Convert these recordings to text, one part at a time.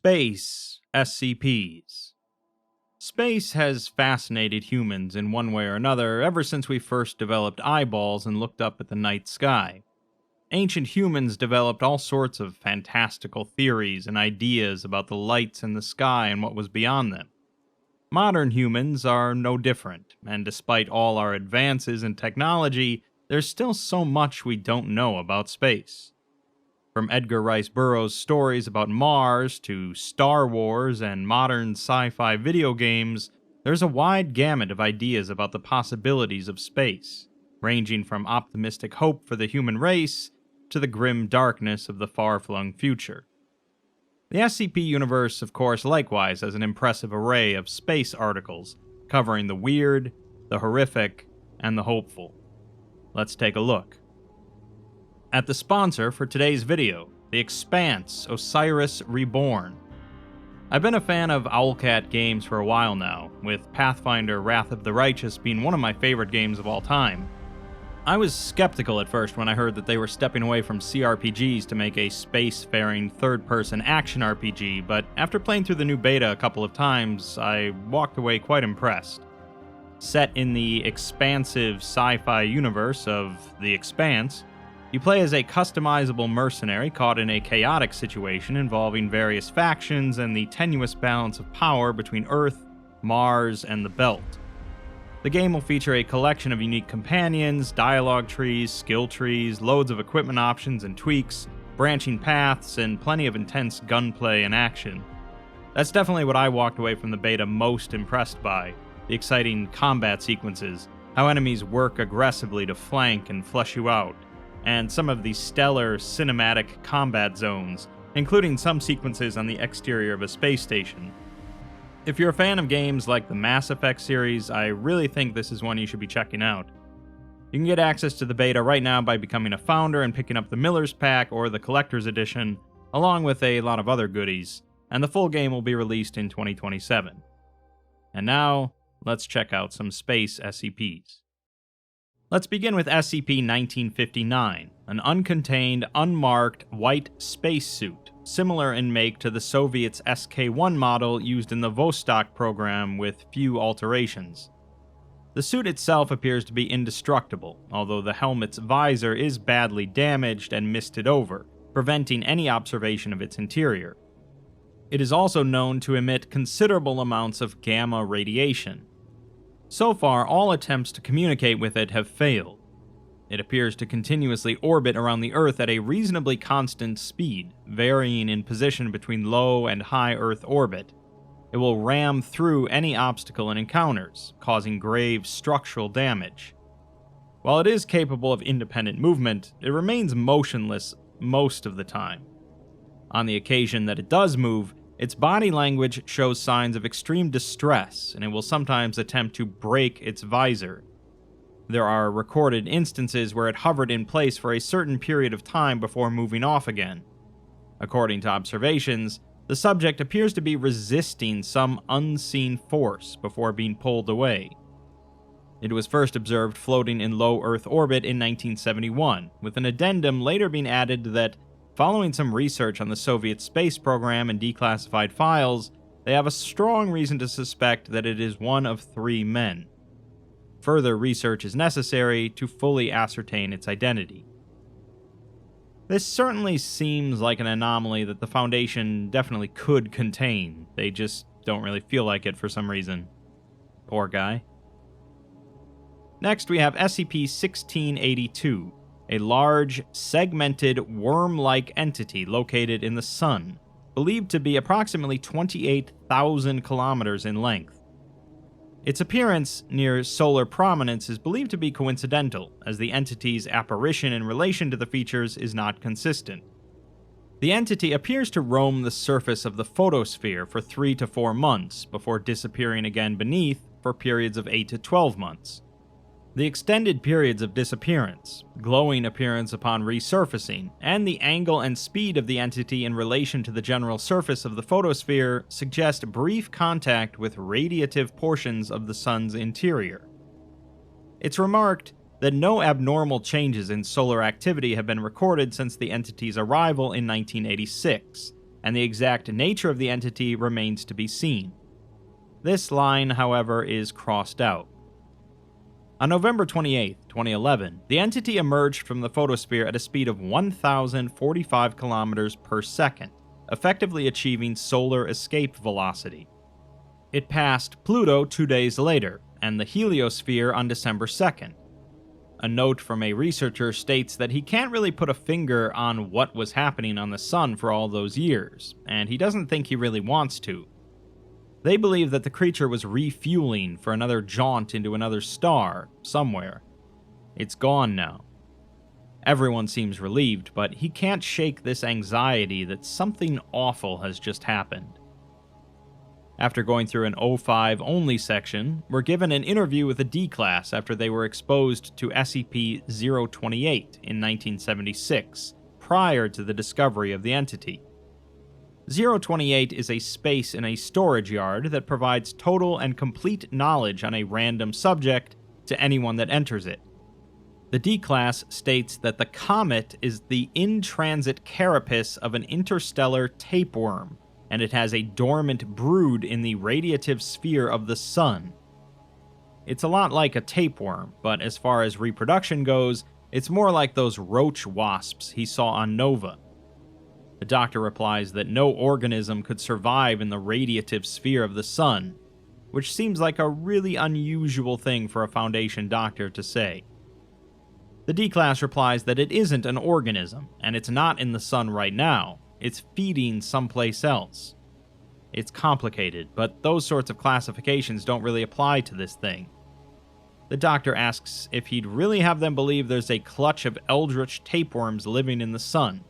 Space SCPs. Space has fascinated humans in one way or another ever since we first developed eyeballs and looked up at the night sky. Ancient humans developed all sorts of fantastical theories and ideas about the lights in the sky and what was beyond them. Modern humans are no different, and despite all our advances in technology, there's still so much we don't know about space. From Edgar Rice Burroughs' stories about Mars to Star Wars and modern sci-fi video games, there's a wide gamut of ideas about the possibilities of space, ranging from optimistic hope for the human race to the grim darkness of the far-flung future. The SCP universe, of course, likewise has an impressive array of space articles, covering the weird, the horrific, and the hopeful. Let's take a look. At the sponsor for today's video, The Expanse: Osiris Reborn. I've been a fan of Owlcat games for a while now, with Pathfinder Wrath of the Righteous being one of my favorite games of all time. I was skeptical at first when I heard that they were stepping away from CRPGs to make a space-faring third-person action RPG, but after playing through the new beta a couple of times, I walked away quite impressed. Set in the expansive sci-fi universe of The Expanse, you play as a customizable mercenary caught in a chaotic situation involving various factions and the tenuous balance of power between Earth, Mars, and the Belt. The game will feature a collection of unique companions, dialogue trees, skill trees, loads of equipment options and tweaks, branching paths, and plenty of intense gunplay and action. That's definitely what I walked away from the beta most impressed by: the exciting combat sequences, how enemies work aggressively to flank and flush you out, and some of the stellar cinematic combat zones, including some sequences on the exterior of a space station. If you're a fan of games like the Mass Effect series, I really think this is one you should be checking out. You can get access to the beta right now by becoming a founder and picking up the Miller's Pack or the Collector's Edition, along with a lot of other goodies, and the full game will be released in 2027. And now, let's check out some space SCPs. Let's begin with SCP-1959, an uncontained, unmarked, white spacesuit, similar in make to the Soviets' SK-1 model used in the Vostok program with few alterations. The suit itself appears to be indestructible, although the helmet's visor is badly damaged and misted over, preventing any observation of its interior. It is also known to emit considerable amounts of gamma radiation. So far, all attempts to communicate with it have failed. It appears to continuously orbit around the Earth at a reasonably constant speed, varying in position between low and high Earth orbit. It will ram through any obstacle it encounters, causing grave structural damage. While it is capable of independent movement, it remains motionless most of the time. On the occasion that it does move, its body language shows signs of extreme distress, and it will sometimes attempt to break its visor. There are recorded instances where it hovered in place for a certain period of time before moving off again. According to observations, the subject appears to be resisting some unseen force before being pulled away. It was first observed floating in low Earth orbit in 1971, with an addendum later being added that, following some research on the Soviet space program and declassified files, they have a strong reason to suspect that it is one of 3 men. Further research is necessary to fully ascertain its identity. This certainly seems like an anomaly that the Foundation definitely could contain. They just don't really feel like it for some reason. Poor guy. Next, we have SCP-1682. A large, segmented, worm-like entity located in the Sun, believed to be approximately 28,000 kilometers in length. Its appearance near solar prominence is believed to be coincidental, as the entity's apparition in relation to the features is not consistent. The entity appears to roam the surface of the photosphere for 3 to 4 months, before disappearing again beneath for periods of 8 to 12 months. The extended periods of disappearance, glowing appearance upon resurfacing, and the angle and speed of the entity in relation to the general surface of the photosphere suggest brief contact with radiative portions of the Sun's interior. It's remarked that no abnormal changes in solar activity have been recorded since the entity's arrival in 1986, and the exact nature of the entity remains to be seen. This line, however, is crossed out. On November 28, 2011, the entity emerged from the photosphere at a speed of 1,045 kilometers per second, effectively achieving solar escape velocity. It passed Pluto 2 days later, and the heliosphere on December 2nd. A note from a researcher states that he can't really put a finger on what was happening on the sun for all those years, and he doesn't think he really wants to. They believe that the creature was refueling for another jaunt into another star, somewhere. It's gone now. Everyone seems relieved, but he can't shake this anxiety that something awful has just happened. After going through an O5 only section, we're given an interview with a D-Class after they were exposed to SCP-028 in 1976, prior to the discovery of the entity. 028 is a space in a storage yard that provides total and complete knowledge on a random subject to anyone that enters it. The D-Class states that the comet is the in-transit carapace of an interstellar tapeworm, and it has a dormant brood in the radiative sphere of the sun. It's a lot like a tapeworm, but as far as reproduction goes, it's more like those roach wasps he saw on Nova. The doctor replies that no organism could survive in the radiative sphere of the sun, which seems like a really unusual thing for a Foundation doctor to say. The D-Class replies that it isn't an organism, and it's not in the sun right now. It's feeding someplace else. It's complicated, but those sorts of classifications don't really apply to this thing. The doctor asks if he'd really have them believe there's a clutch of eldritch tapeworms living in the sun.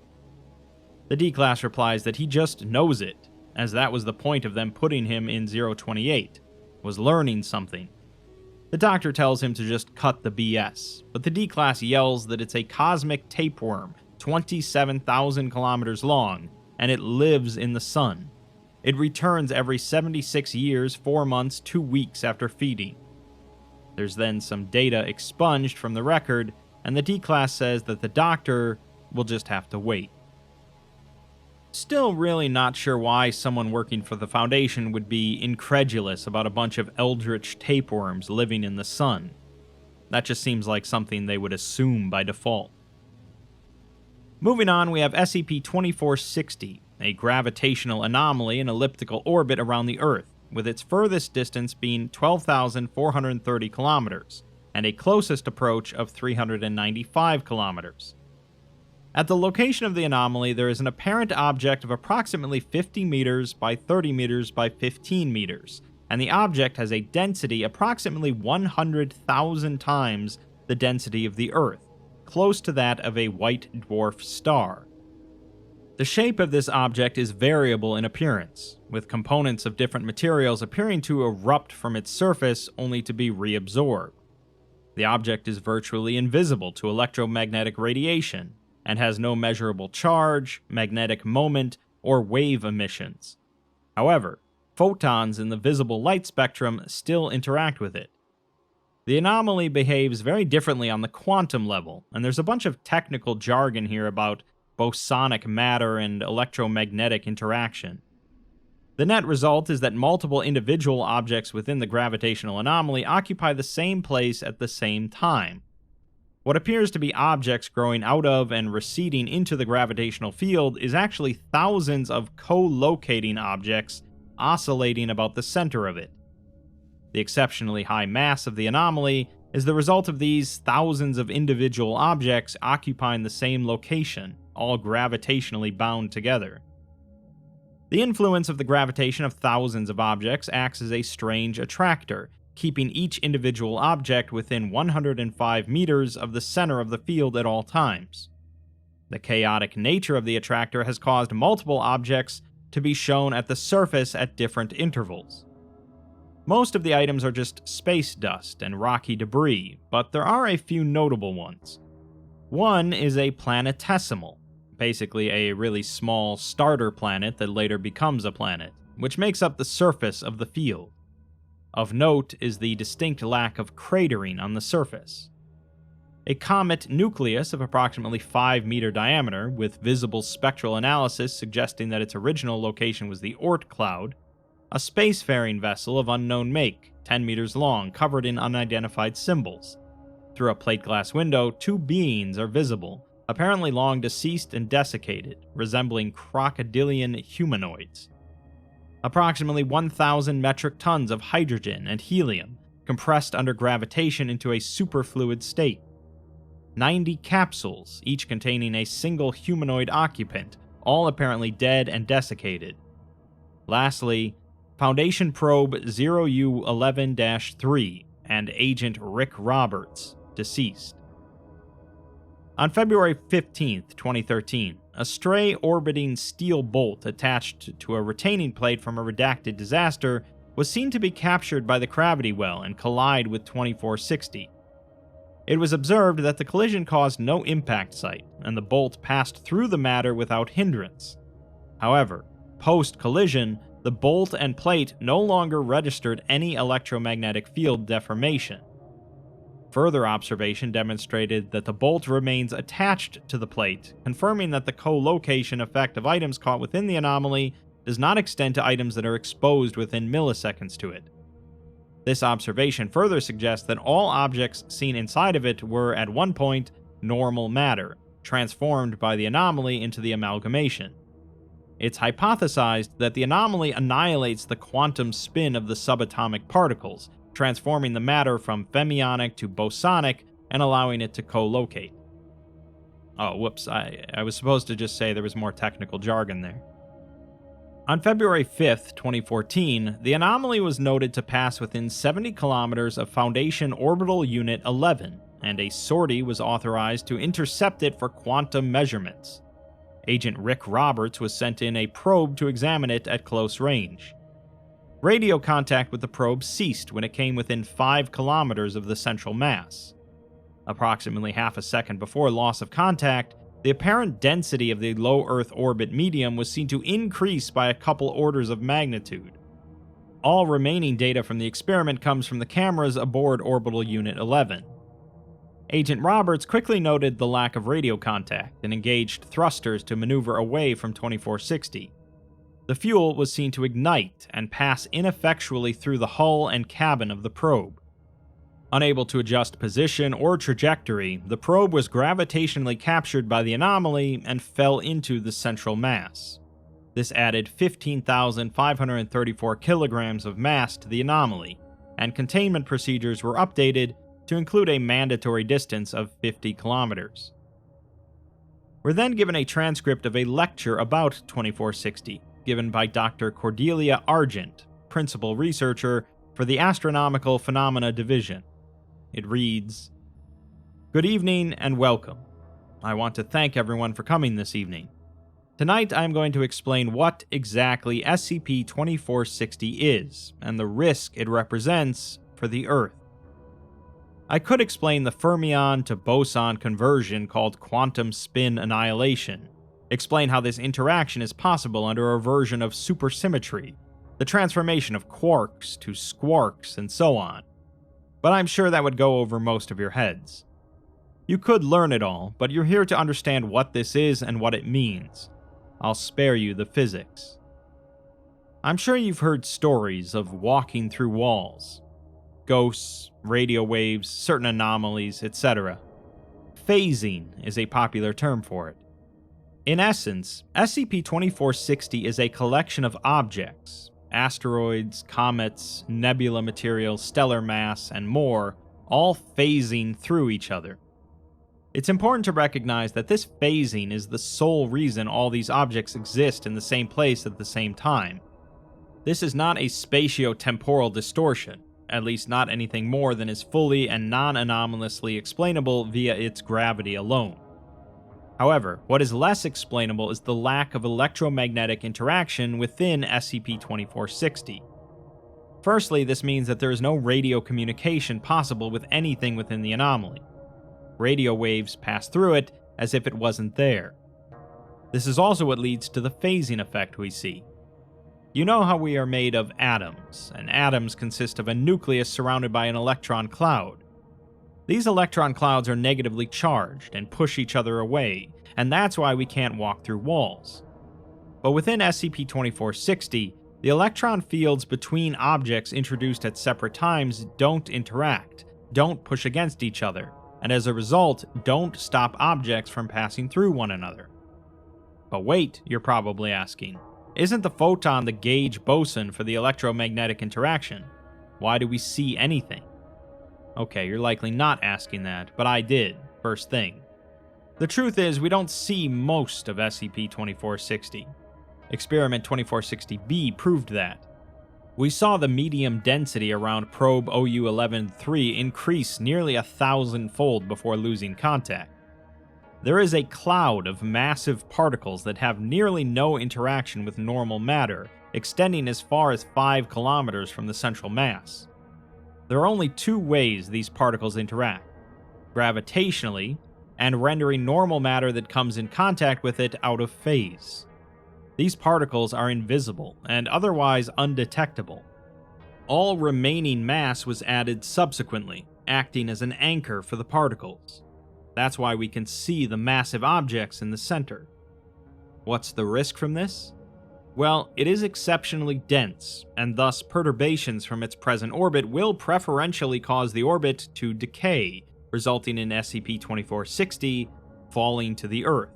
The D-Class replies that he just knows it, as that was the point of them putting him in 028, was learning something. The doctor tells him to just cut the BS, but the D-Class yells that it's a cosmic tapeworm, 27,000 kilometers long, and it lives in the sun. It returns every 76 years, 4 months, 2 weeks after feeding. There's then some data expunged from the record, and the D-Class says that the doctor will just have to wait. Still really not sure why someone working for the Foundation would be incredulous about a bunch of eldritch tapeworms living in the sun. That just seems like something they would assume by default. Moving on, we have SCP-2460, a gravitational anomaly in elliptical orbit around the Earth, with its furthest distance being 12,430 kilometers, and a closest approach of 395 kilometers. At the location of the anomaly, there is an apparent object of approximately 50 meters by 30 meters by 15 meters, and the object has a density approximately 100,000 times the density of the Earth, close to that of a white dwarf star. The shape of this object is variable in appearance, with components of different materials appearing to erupt from its surface only to be reabsorbed. The object is virtually invisible to electromagnetic radiation, and has no measurable charge, magnetic moment, or wave emissions. However, photons in the visible light spectrum still interact with it. The anomaly behaves very differently on the quantum level, and there's a bunch of technical jargon here about bosonic matter and electromagnetic interaction. The net result is that multiple individual objects within the gravitational anomaly occupy the same place at the same time. What appears to be objects growing out of and receding into the gravitational field is actually thousands of co-locating objects oscillating about the center of it. The exceptionally high mass of the anomaly is the result of these thousands of individual objects occupying the same location, all gravitationally bound together. The influence of the gravitation of thousands of objects acts as a strange attractor, keeping each individual object within 105 meters of the center of the field at all times. The chaotic nature of the attractor has caused multiple objects to be shown at the surface at different intervals. Most of the items are just space dust and rocky debris, but there are a few notable ones. One is a planetesimal, basically a really small starter planet that later becomes a planet, which makes up the surface of the field. Of note is the distinct lack of cratering on the surface. a comet nucleus of approximately 5-meter diameter, with visible spectral analysis suggesting that its original location was the Oort cloud, a spacefaring vessel of unknown make, 10 meters long, covered in unidentified symbols. Through a plate glass window, 2 beings are visible, apparently long deceased and desiccated, resembling crocodilian humanoids. Approximately 1,000 metric tons of hydrogen and helium, compressed under gravitation into a superfluid state. 90 capsules, each containing a single humanoid occupant, all apparently dead and desiccated. Lastly, Foundation Probe 0U11-3 and Agent Rick Roberts, deceased. On February 15, 2013, a stray orbiting steel bolt attached to a retaining plate from a redacted disaster was seen to be captured by the gravity well and collide with 2460. It was observed that the collision caused no impact site, and the bolt passed through the matter without hindrance. However, post-collision, the bolt and plate no longer registered any electromagnetic field deformation. Further observation demonstrated that the bolt remains attached to the plate, confirming that the co-location effect of items caught within the anomaly does not extend to items that are exposed within milliseconds to it. This observation further suggests that all objects seen inside of it were, at one point, normal matter, transformed by the anomaly into the amalgamation. It's hypothesized that the anomaly annihilates the quantum spin of the subatomic particles, transforming the matter from fermionic to bosonic and allowing it to co-locate. Oh, whoops, I was supposed to just say there was more technical jargon there. On February 5th, 2014, the anomaly was noted to pass within 70 kilometers of Foundation Orbital Unit 11, and a sortie was authorized to intercept it for quantum measurements. Agent Rick Roberts was sent in a probe to examine it at close range. Radio contact with the probe ceased when it came within 5 kilometers of the central mass. Approximately half a second before loss of contact, the apparent density of the low Earth orbit medium was seen to increase by a couple orders of magnitude. All remaining data from the experiment comes from the cameras aboard Orbital Unit 11. Agent Roberts quickly noted the lack of radio contact and engaged thrusters to maneuver away from 2460. The fuel was seen to ignite and pass ineffectually through the hull and cabin of the probe. Unable to adjust position or trajectory, the probe was gravitationally captured by the anomaly and fell into the central mass. This added 15,534 kilograms of mass to the anomaly, and containment procedures were updated to include a mandatory distance of 50 kilometers. We're then given a transcript of a lecture about 2460, given by Dr. Cordelia Argent, principal researcher for the Astronomical Phenomena Division. It reads, "Good evening and welcome. I want to thank everyone for coming this evening. Tonight I am going to explain what exactly SCP-2460 is, and the risk it represents for the Earth. I could explain the fermion to boson conversion called quantum spin annihilation, explain how this interaction is possible under a version of supersymmetry, the transformation of quarks to squarks, and so on. But I'm sure that would go over most of your heads. You could learn it all, but you're here to understand what this is and what it means. I'll spare you the physics. I'm sure you've heard stories of walking through walls. Ghosts, radio waves, certain anomalies, etc. Phasing is a popular term for it. In essence, SCP-2460 is a collection of objects, asteroids, comets, nebula material, stellar mass, and more, all phasing through each other. It's important to recognize that this phasing is the sole reason all these objects exist in the same place at the same time. This is not a spatio-temporal distortion, at least not anything more than is fully and non-anomalously explainable via its gravity alone. However, what is less explainable is the lack of electromagnetic interaction within SCP-2460. Firstly, this means that there is no radio communication possible with anything within the anomaly. Radio waves pass through it as if it wasn't there. This is also what leads to the phasing effect we see. You know how we are made of atoms, and atoms consist of a nucleus surrounded by an electron cloud. These electron clouds are negatively charged and push each other away, and that's why we can't walk through walls. But within SCP-2460, the electron fields between objects introduced at separate times don't interact, don't push against each other, and as a result, don't stop objects from passing through one another. But wait, you're probably asking, isn't the photon the gauge boson for the electromagnetic interaction? Why do we see anything? Okay, you're likely not asking that, but I did, first thing. The truth is, we don't see most of SCP-2460. Experiment 2460-B proved that. We saw the medium density around probe OU-11-3 increase nearly 1,000-fold before losing contact. There is a cloud of massive particles that have nearly no interaction with normal matter, extending as far as 5 kilometers from the central mass. There are only 2 ways these particles interact: gravitationally, and rendering normal matter that comes in contact with it out of phase. These particles are invisible and otherwise undetectable. All remaining mass was added subsequently, acting as an anchor for the particles. That's why we can see the massive objects in the center. What's the risk from this? Well, it is exceptionally dense, and thus perturbations from its present orbit will preferentially cause the orbit to decay, resulting in SCP-2460 falling to the Earth.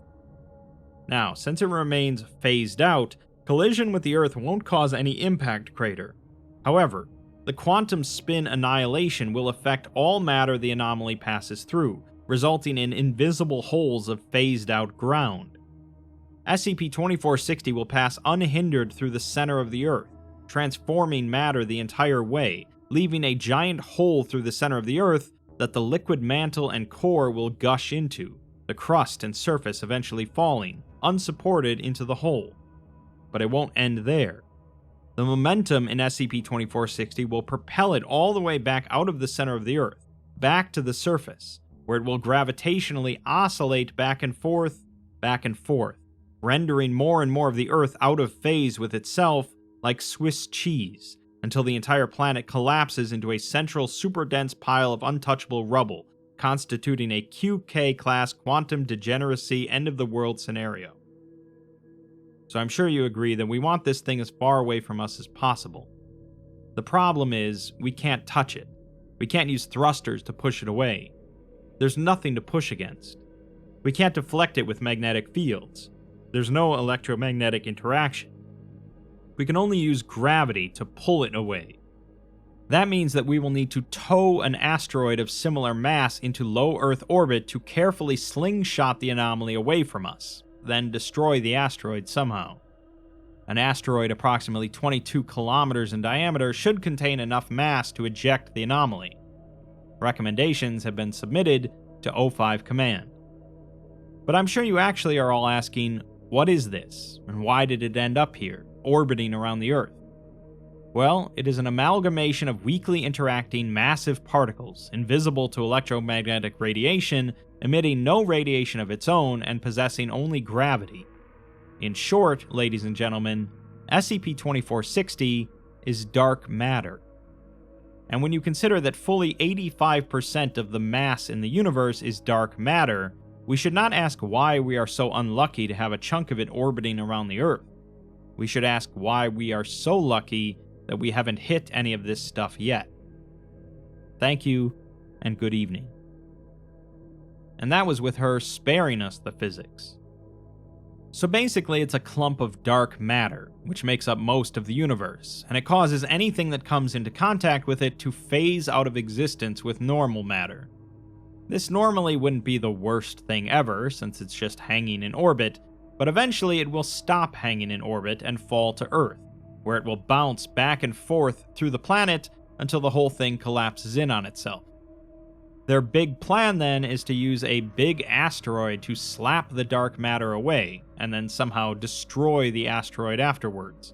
Now, since it remains phased out, collision with the Earth won't cause any impact crater. However, the quantum spin annihilation will affect all matter the anomaly passes through, resulting in invisible holes of phased-out ground. SCP-2460 will pass unhindered through the center of the Earth, transforming matter the entire way, leaving a giant hole through the center of the Earth that the liquid mantle and core will gush into, the crust and surface eventually falling, unsupported, into the hole. But it won't end there. The momentum in SCP-2460 will propel it all the way back out of the center of the Earth, back to the surface, where it will gravitationally oscillate back and forth, rendering more and more of the Earth out of phase with itself like Swiss cheese, until the entire planet collapses into a central super-dense pile of untouchable rubble, constituting a QK-class quantum degeneracy end-of-the-world scenario. So I'm sure you agree that we want this thing as far away from us as possible. The problem is, we can't touch it. We can't use thrusters to push it away. There's nothing to push against. We can't deflect it with magnetic fields. There's no electromagnetic interaction. We can only use gravity to pull it away. That means that we will need to tow an asteroid of similar mass into low Earth orbit to carefully slingshot the anomaly away from us, then destroy the asteroid somehow. An asteroid approximately 22 kilometers in diameter should contain enough mass to eject the anomaly. Recommendations have been submitted to O5 Command. But I'm sure you actually are all asking, what is this, and why did it end up here, orbiting around the Earth? Well, it is an amalgamation of weakly interacting massive particles, invisible to electromagnetic radiation, emitting no radiation of its own, and possessing only gravity. In short, ladies and gentlemen, SCP-2460 is dark matter. And when you consider that fully 85% of the mass in the universe is dark matter, we should not ask why we are so unlucky to have a chunk of it orbiting around the Earth. We should ask why we are so lucky that we haven't hit any of this stuff yet. Thank you, and good evening. And that was with her sparing us the physics. So basically, it's a clump of dark matter, which makes up most of the universe, and it causes anything that comes into contact with it to phase out of existence with normal matter. This normally wouldn't be the worst thing ever, since it's just hanging in orbit, but eventually it will stop hanging in orbit and fall to Earth, where it will bounce back and forth through the planet until the whole thing collapses in on itself. Their big plan then is to use a big asteroid to slap the dark matter away, and then somehow destroy the asteroid afterwards.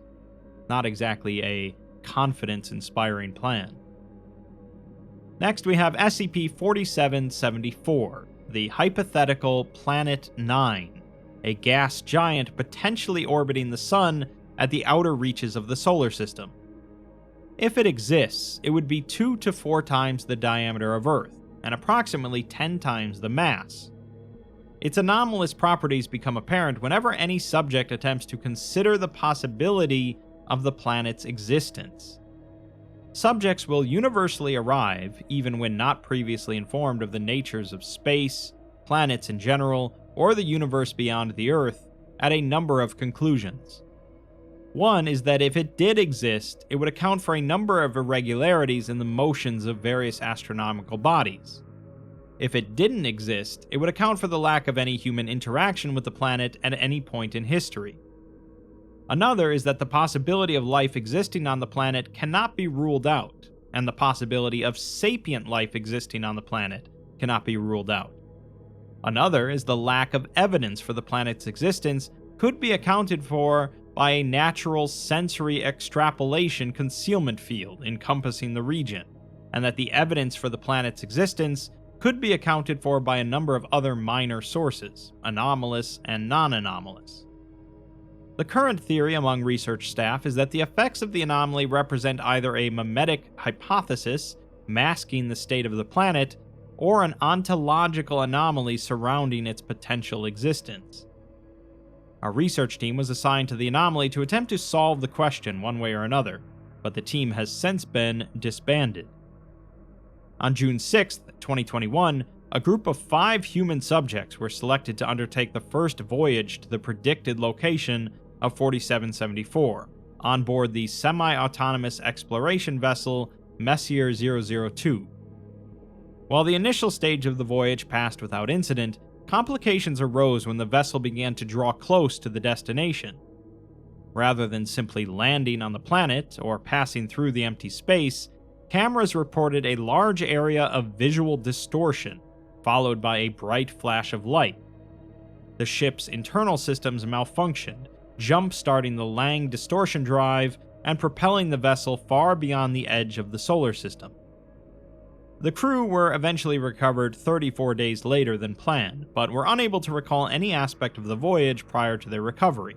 Not exactly a confidence-inspiring plan. Next we have SCP-4774, the hypothetical Planet 9, a gas giant potentially orbiting the Sun at the outer reaches of the solar system. If it exists, it would be 2 to 4 times the diameter of Earth, and approximately 10 times the mass. Its anomalous properties become apparent whenever any subject attempts to consider the possibility of the planet's existence. Subjects will universally arrive, even when not previously informed of the natures of space, planets in general, or the universe beyond the Earth, at a number of conclusions. One is that if it did exist, it would account for a number of irregularities in the motions of various astronomical bodies. If it didn't exist, it would account for the lack of any human interaction with the planet at any point in history. Another is that the possibility of life existing on the planet cannot be ruled out, and the possibility of sapient life existing on the planet cannot be ruled out. Another is the lack of evidence for the planet's existence could be accounted for by a natural sensory extrapolation concealment field encompassing the region, and that the evidence for the planet's existence could be accounted for by a number of other minor sources, anomalous and non-anomalous. The current theory among research staff is that the effects of the anomaly represent either a mimetic hypothesis masking the state of the planet, or an ontological anomaly surrounding its potential existence. Our research team was assigned to the anomaly to attempt to solve the question one way or another, but the team has since been disbanded. On June 6, 2021, a group of 5 human subjects were selected to undertake the first voyage to the predicted location of 4774, on board the semi-autonomous exploration vessel Messier 002. While the initial stage of the voyage passed without incident, complications arose when the vessel began to draw close to the destination. Rather than simply landing on the planet or passing through the empty space, cameras reported a large area of visual distortion, followed by a bright flash of light. The ship's internal systems malfunctioned, jump-starting the Lang distortion drive and propelling the vessel far beyond the edge of the solar system. The crew were eventually recovered 34 days later than planned, but were unable to recall any aspect of the voyage prior to their recovery.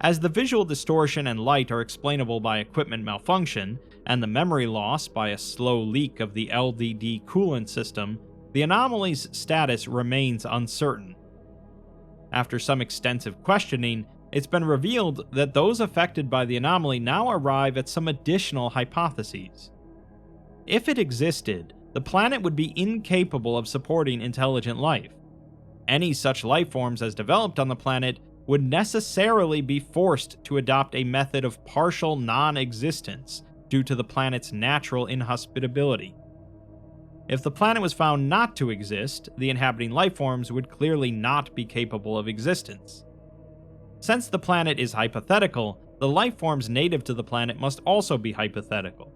As the visual distortion and light are explainable by equipment malfunction, and the memory loss by a slow leak of the LDD coolant system, the anomaly's status remains uncertain. After some extensive questioning, it's been revealed that those affected by the anomaly now arrive at some additional hypotheses. If it existed, the planet would be incapable of supporting intelligent life. Any such life forms as developed on the planet would necessarily be forced to adopt a method of partial non-existence due to the planet's natural inhospitability. If the planet was found not to exist, the inhabiting life forms would clearly not be capable of existence. Since the planet is hypothetical, the life forms native to the planet must also be hypothetical.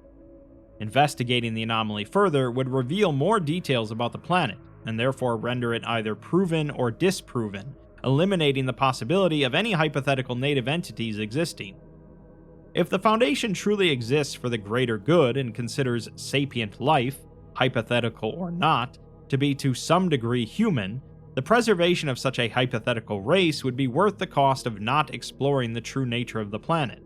Investigating the anomaly further would reveal more details about the planet, and therefore render it either proven or disproven, eliminating the possibility of any hypothetical native entities existing. If the Foundation truly exists for the greater good and considers sapient life, hypothetical or not, to be to some degree human, the preservation of such a hypothetical race would be worth the cost of not exploring the true nature of the planet.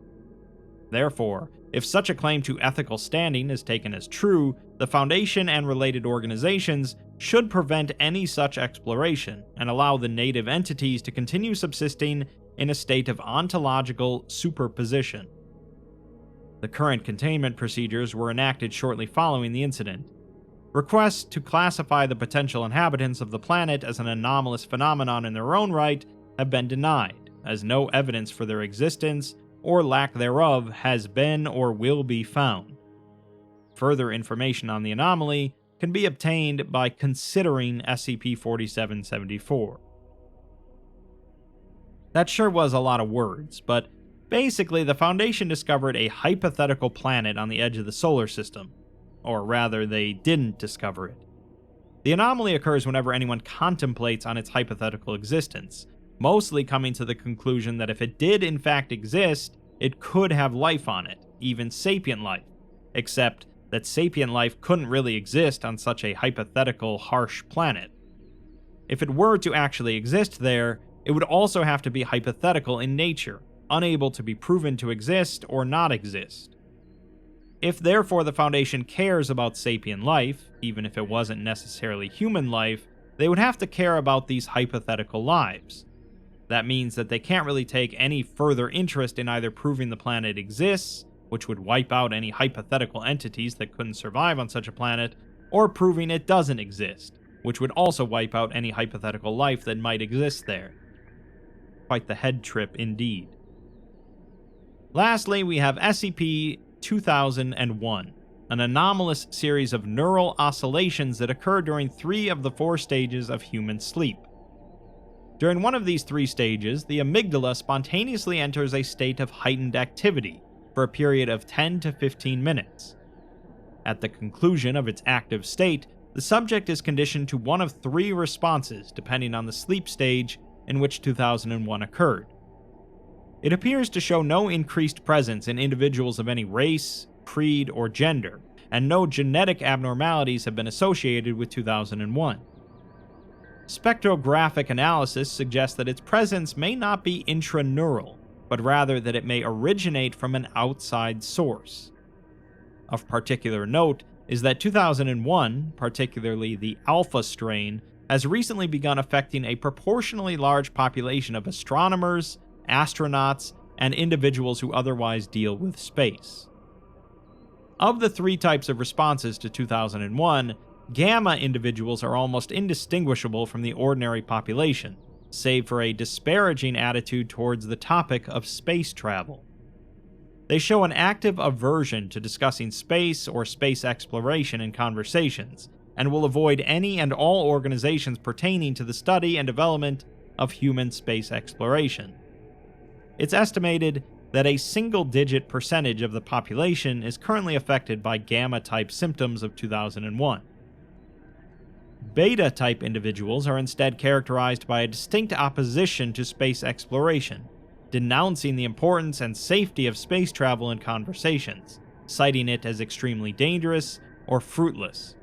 Therefore, if such a claim to ethical standing is taken as true, the Foundation and related organizations should prevent any such exploration and allow the native entities to continue subsisting in a state of ontological superposition. The current containment procedures were enacted shortly following the incident. Requests to classify the potential inhabitants of the planet as an anomalous phenomenon in their own right have been denied, as no evidence for their existence or lack thereof has been or will be found. Further information on the anomaly can be obtained by considering SCP-4774. That sure was a lot of words, but basically the Foundation discovered a hypothetical planet on the edge of the solar system. Or rather, they didn't discover it. The anomaly occurs whenever anyone contemplates on its hypothetical existence, mostly coming to the conclusion that if it did in fact exist, it could have life on it, even sapient life, except that sapient life couldn't really exist on such a hypothetical, harsh planet. If it were to actually exist there, it would also have to be hypothetical in nature, unable to be proven to exist or not exist. If therefore the Foundation cares about sapient life, even if it wasn't necessarily human life, they would have to care about these hypothetical lives. That means that they can't really take any further interest in either proving the planet exists, which would wipe out any hypothetical entities that couldn't survive on such a planet, or proving it doesn't exist, which would also wipe out any hypothetical life that might exist there. Quite the head trip indeed. Lastly, we have SCP-2001, an anomalous series of neural oscillations that occur during 3 of the 4 stages of human sleep. During one of these 3 stages, the amygdala spontaneously enters a state of heightened activity for a period of 10 to 15 minutes. At the conclusion of its active state, the subject is conditioned to one of 3 responses depending on the sleep stage in which 2001 occurred. It appears to show no increased presence in individuals of any race, creed, or gender, and no genetic abnormalities have been associated with 2001. Spectrographic analysis suggests that its presence may not be intraneural, but rather that it may originate from an outside source. Of particular note is that 2001, particularly the alpha strain, has recently begun affecting a proportionally large population of astronomers, astronauts, and individuals who otherwise deal with space. Of the 3 types of responses to 2001, Gamma individuals are almost indistinguishable from the ordinary population, save for a disparaging attitude towards the topic of space travel. They show an active aversion to discussing space or space exploration in conversations, and will avoid any and all organizations pertaining to the study and development of human space exploration. It's estimated that a single-digit percentage of the population is currently affected by Gamma-type symptoms of 2001. Beta-type individuals are instead characterized by a distinct opposition to space exploration, denouncing the importance and safety of space travel in conversations, citing it as extremely dangerous or fruitless.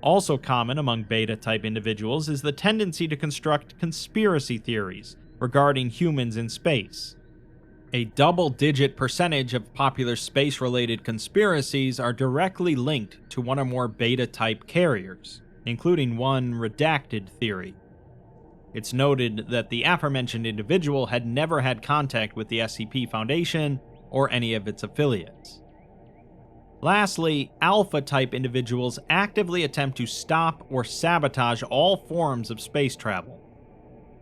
Also common among beta-type individuals is the tendency to construct conspiracy theories regarding humans in space. A double-digit percentage of popular space-related conspiracies are directly linked to one or more beta-type carriers, including one redacted theory. It's noted that the aforementioned individual had never had contact with the SCP Foundation or any of its affiliates. Lastly, Alpha-type individuals actively attempt to stop or sabotage all forms of space travel.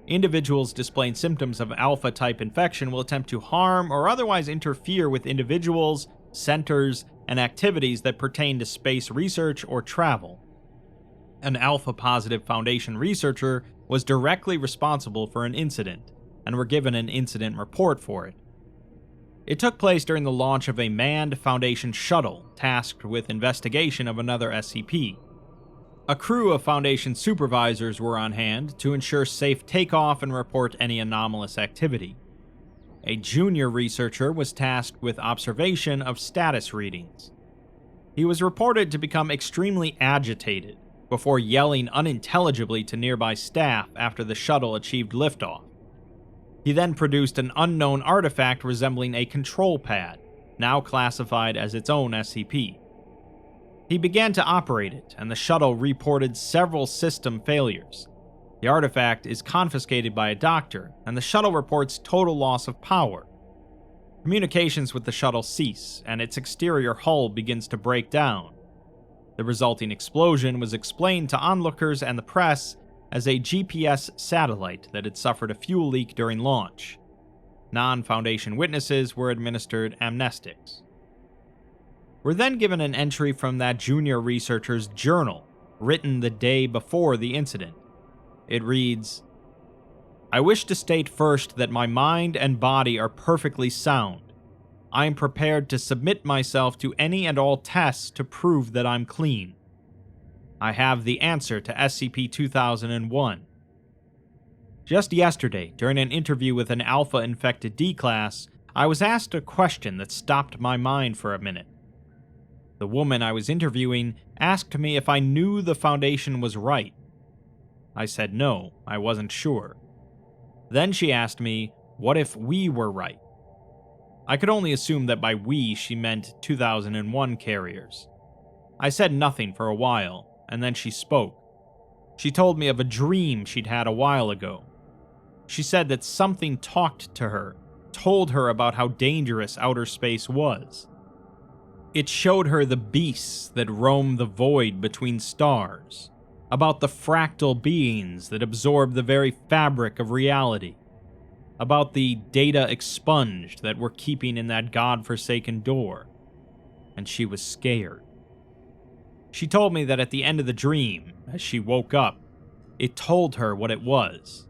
Individuals displaying symptoms of Alpha-type infection will attempt to harm or otherwise interfere with individuals, centers, and activities that pertain to space research or travel. An Alpha-positive Foundation researcher was directly responsible for an incident, and were given an incident report for it. It took place during the launch of a manned Foundation shuttle tasked with investigation of another SCP. A crew of Foundation supervisors were on hand to ensure safe takeoff and report any anomalous activity. A junior researcher was tasked with observation of status readings. He was reported to become extremely agitated before yelling unintelligibly to nearby staff after the shuttle achieved liftoff. He then produced an unknown artifact resembling a control pad, now classified as its own SCP. He began to operate it, and the shuttle reported several system failures. The artifact is confiscated by a doctor, and the shuttle reports total loss of power. Communications with the shuttle cease, and its exterior hull begins to break down. The resulting explosion was explained to onlookers and the press as a GPS satellite that had suffered a fuel leak during launch. Non-Foundation witnesses were administered amnestics. We're then given an entry from that junior researcher's journal, written the day before the incident. It reads, "I wish to state first that my mind and body are perfectly sound. I am prepared to submit myself to any and all tests to prove that I'm clean. I have the answer to SCP-2001. Just yesterday, during an interview with an Alpha-infected D-Class, I was asked a question that stopped my mind for a minute. The woman I was interviewing asked me if I knew the Foundation was right. I said no, I wasn't sure. Then she asked me, what if we were right? I could only assume that by we she meant 2001 carriers. I said nothing for a while, and then she spoke. She told me of a dream she'd had a while ago. She said that something talked to her, told her about how dangerous outer space was. It showed her the beasts that roam the void between stars, about the fractal beings that absorb the very fabric of reality, about the data expunged that we're keeping in that godforsaken door, and she was scared. She told me that at the end of the dream, as she woke up, it told her what it was.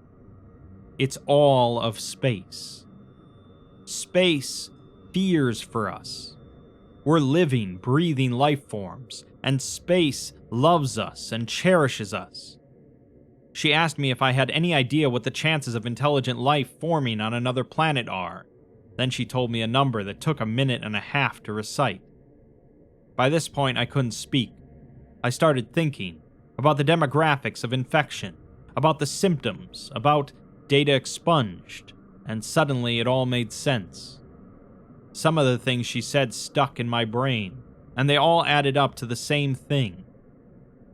It's all of space. Space fears for us. We're living, breathing life forms, and space loves us and cherishes us. She asked me if I had any idea what the chances of intelligent life forming on another planet are. Then she told me a number that took 1.5 minutes to recite. By this point, I couldn't speak. I started thinking about the demographics of infection, about the symptoms, about data expunged, and suddenly it all made sense. Some of the things she said stuck in my brain, and they all added up to the same thing: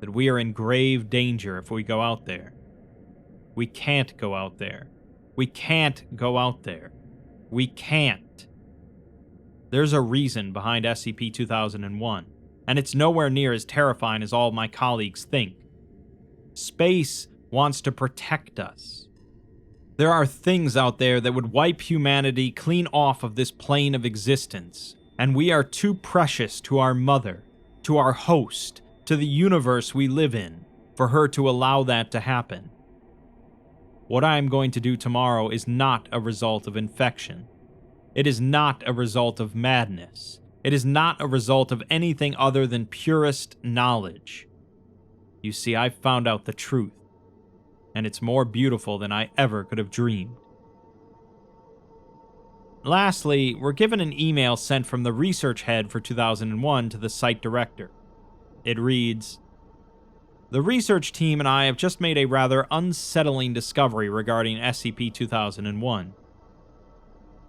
that we are in grave danger if we go out there. We can't go out there. We can't go out there. We can't. There's a reason behind SCP-2001, and it's nowhere near as terrifying as all my colleagues think. Space wants to protect us. There are things out there that would wipe humanity clean off of this plane of existence, and we are too precious to our mother, to our host, to the universe we live in, for her to allow that to happen. What I am going to do tomorrow is not a result of infection. It is not a result of madness. It is not a result of anything other than purest knowledge. You see, I've found out the truth, and it's more beautiful than I ever could have dreamed. Lastly, we're given an email sent from the research head for 2001 to the site director. It reads, "The research team and I have just made a rather unsettling discovery regarding SCP-2001.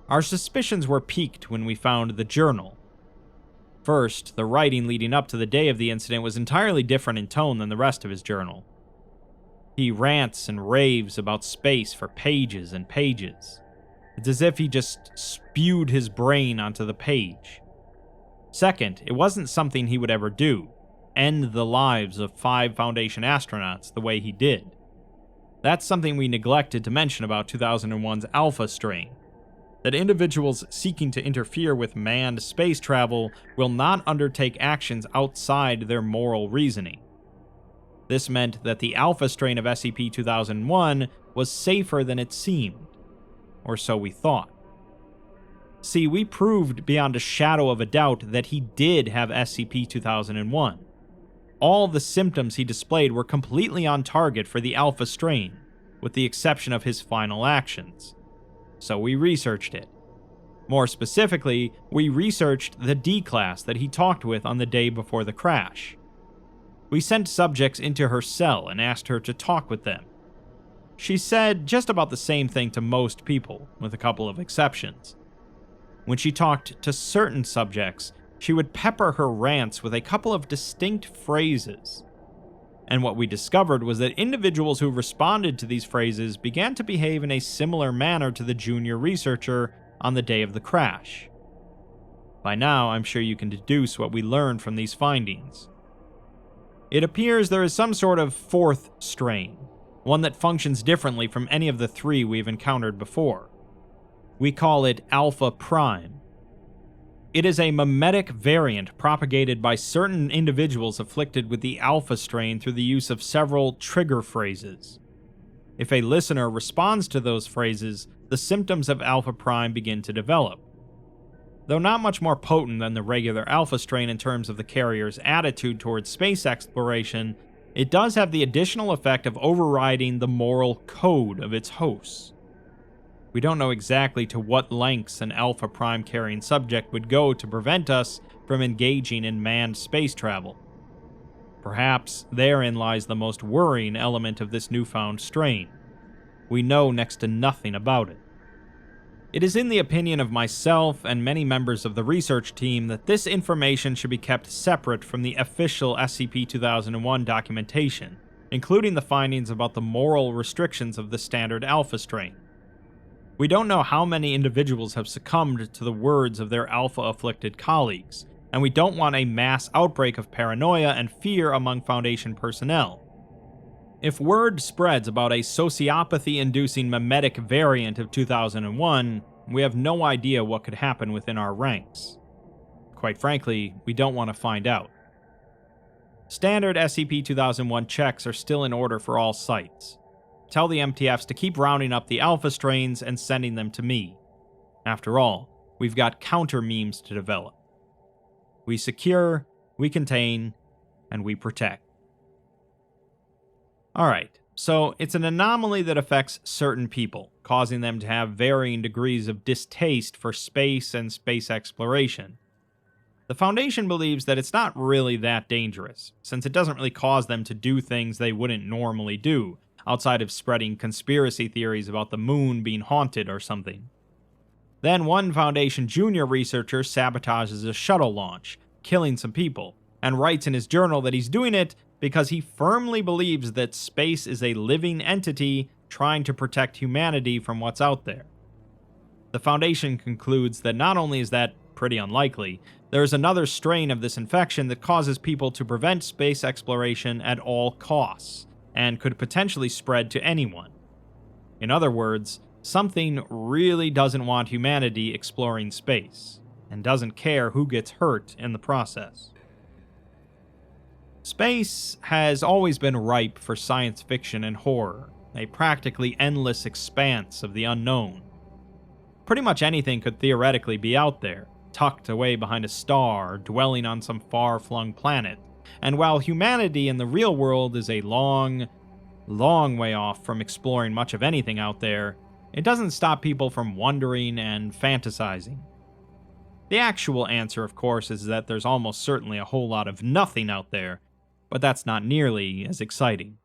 Our suspicions were piqued when we found the journal. First, the writing leading up to the day of the incident was entirely different in tone than the rest of his journal. He rants and raves about space for pages and pages. It's as if he just spewed his brain onto the page. Second, it wasn't something he would ever do, end the lives of 5 Foundation astronauts the way he did. That's something we neglected to mention about 2001's Alpha strain, that individuals seeking to interfere with manned space travel will not undertake actions outside their moral reasoning. This meant that the Alpha strain of SCP-2001 was safer than it seemed, or so we thought. See, we proved beyond a shadow of a doubt that he did have SCP-2001. All the symptoms he displayed were completely on target for the Alpha strain, with the exception of his final actions. So we researched it. More specifically, we researched the D-class that he talked with on the day before the crash. We sent subjects into her cell and asked her to talk with them. She said just about the same thing to most people, with a couple of exceptions. When she talked to certain subjects, she would pepper her rants with a couple of distinct phrases. And what we discovered was that individuals who responded to these phrases began to behave in a similar manner to the junior researcher on the day of the crash. By now, I'm sure you can deduce what we learned from these findings. It appears there is some sort of 4th strain, one that functions differently from any of the 3 we've encountered before. We call it Alpha Prime. It is a mimetic variant propagated by certain individuals afflicted with the Alpha strain through the use of several trigger phrases. If a listener responds to those phrases, the symptoms of Alpha Prime begin to develop. Though not much more potent than the regular Alpha strain in terms of the carrier's attitude towards space exploration, it does have the additional effect of overriding the moral code of its hosts. We don't know exactly to what lengths an Alpha Prime carrying subject would go to prevent us from engaging in manned space travel. Perhaps therein lies the most worrying element of this newfound strain. We know next to nothing about it. It is in the opinion of myself and many members of the research team that this information should be kept separate from the official SCP-2001 documentation, including the findings about the moral restrictions of the standard alpha strain. We don't know how many individuals have succumbed to the words of their alpha-afflicted colleagues, and we don't want a mass outbreak of paranoia and fear among Foundation personnel. If word spreads about a sociopathy-inducing memetic variant of 2001, we have no idea what could happen within our ranks. Quite frankly, we don't want to find out. Standard SCP-2001 checks are still in order for all sites. Tell the MTFs to keep rounding up the alpha strains and sending them to me. After all, we've got counter memes to develop. We secure, we contain, and we protect. Alright, so it's an anomaly that affects certain people, causing them to have varying degrees of distaste for space and space exploration. The Foundation believes that it's not really that dangerous, since it doesn't really cause them to do things they wouldn't normally do, outside of spreading conspiracy theories about the moon being haunted or something. Then one Foundation junior researcher sabotages a shuttle launch, killing some people, and writes in his journal that he's doing it because he firmly believes that space is a living entity trying to protect humanity from what's out there. The Foundation concludes that not only is that pretty unlikely, there is another strain of this infection that causes people to prevent space exploration at all costs, and could potentially spread to anyone. In other words, something really doesn't want humanity exploring space, and doesn't care who gets hurt in the process. Space has always been ripe for science fiction and horror, a practically endless expanse of the unknown. Pretty much anything could theoretically be out there, tucked away behind a star, dwelling on some far-flung planet. And while humanity in the real world is a long, long way off from exploring much of anything out there, it doesn't stop people from wondering and fantasizing. The actual answer, of course, is that there's almost certainly a whole lot of nothing out there, but that's not nearly as exciting.